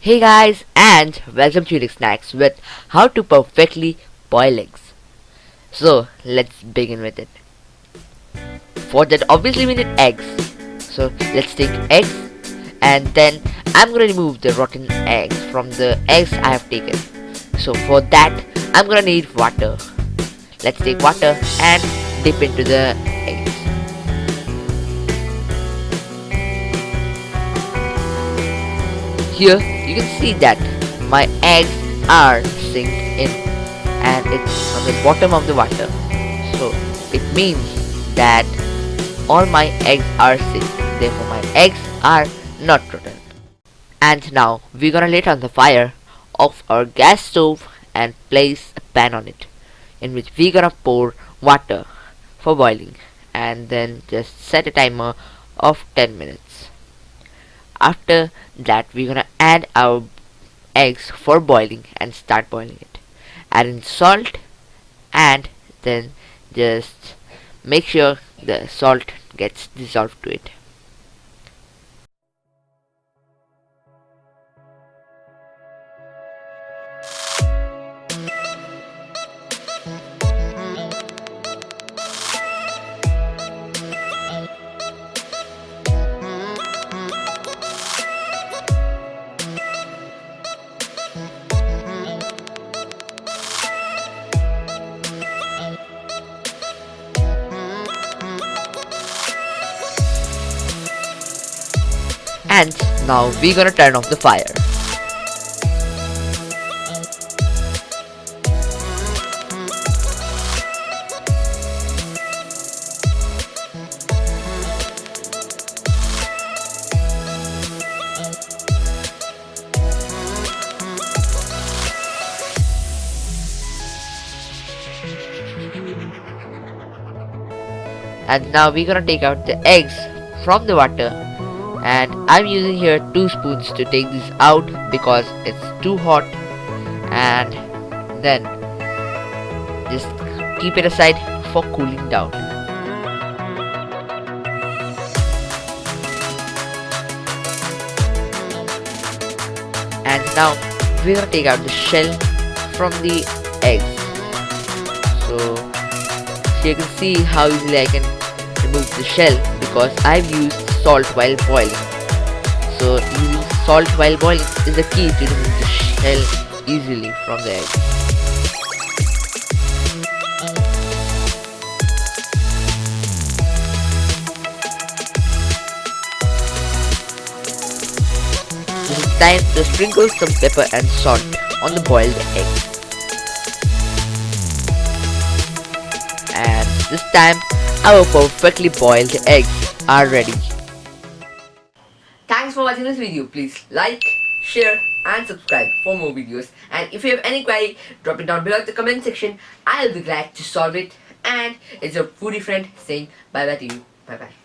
Hey guys, and welcome to Unique Snacks with how to perfectly boil eggs. So let's begin with it. For that, obviously we need eggs. So let's take eggs, and then I'm gonna remove the rotten eggs from the eggs I have taken. So for that, I'm gonna need water. Let's take water and dip into the eggs. Here you can see that my eggs are sink in and it's on the bottom of the water. So it means that all my eggs are sick. Therefore my eggs are not rotten. And now we're gonna light on the fire of our gas stove and place a pan on it, in which we're gonna pour water for boiling, and then just set a timer of 10 minutes. After that, we're gonna add our eggs for boiling and start boiling it. Add in salt, and then just make sure the salt gets dissolved to it. And now we're gonna turn off the fire. And now we're gonna take out the eggs from the water, and I'm using here 2 spoons to take this out because it's too hot. And then just keep it aside for cooling down. And now we're gonna take out the shell from the eggs. So you can see how easily I can remove the shell because I've used salt while boiling. So using salt while boiling is the key to remove the shell easily from the egg. This is time to sprinkle some pepper and salt on the boiled egg. And this time our perfectly boiled eggs are ready. Thanks for watching this video. Please like, share and subscribe for more videos. And if you have any query, drop it down below in the comment section. I'll be glad to solve it. And it's your foodie friend saying bye bye to you. Bye bye.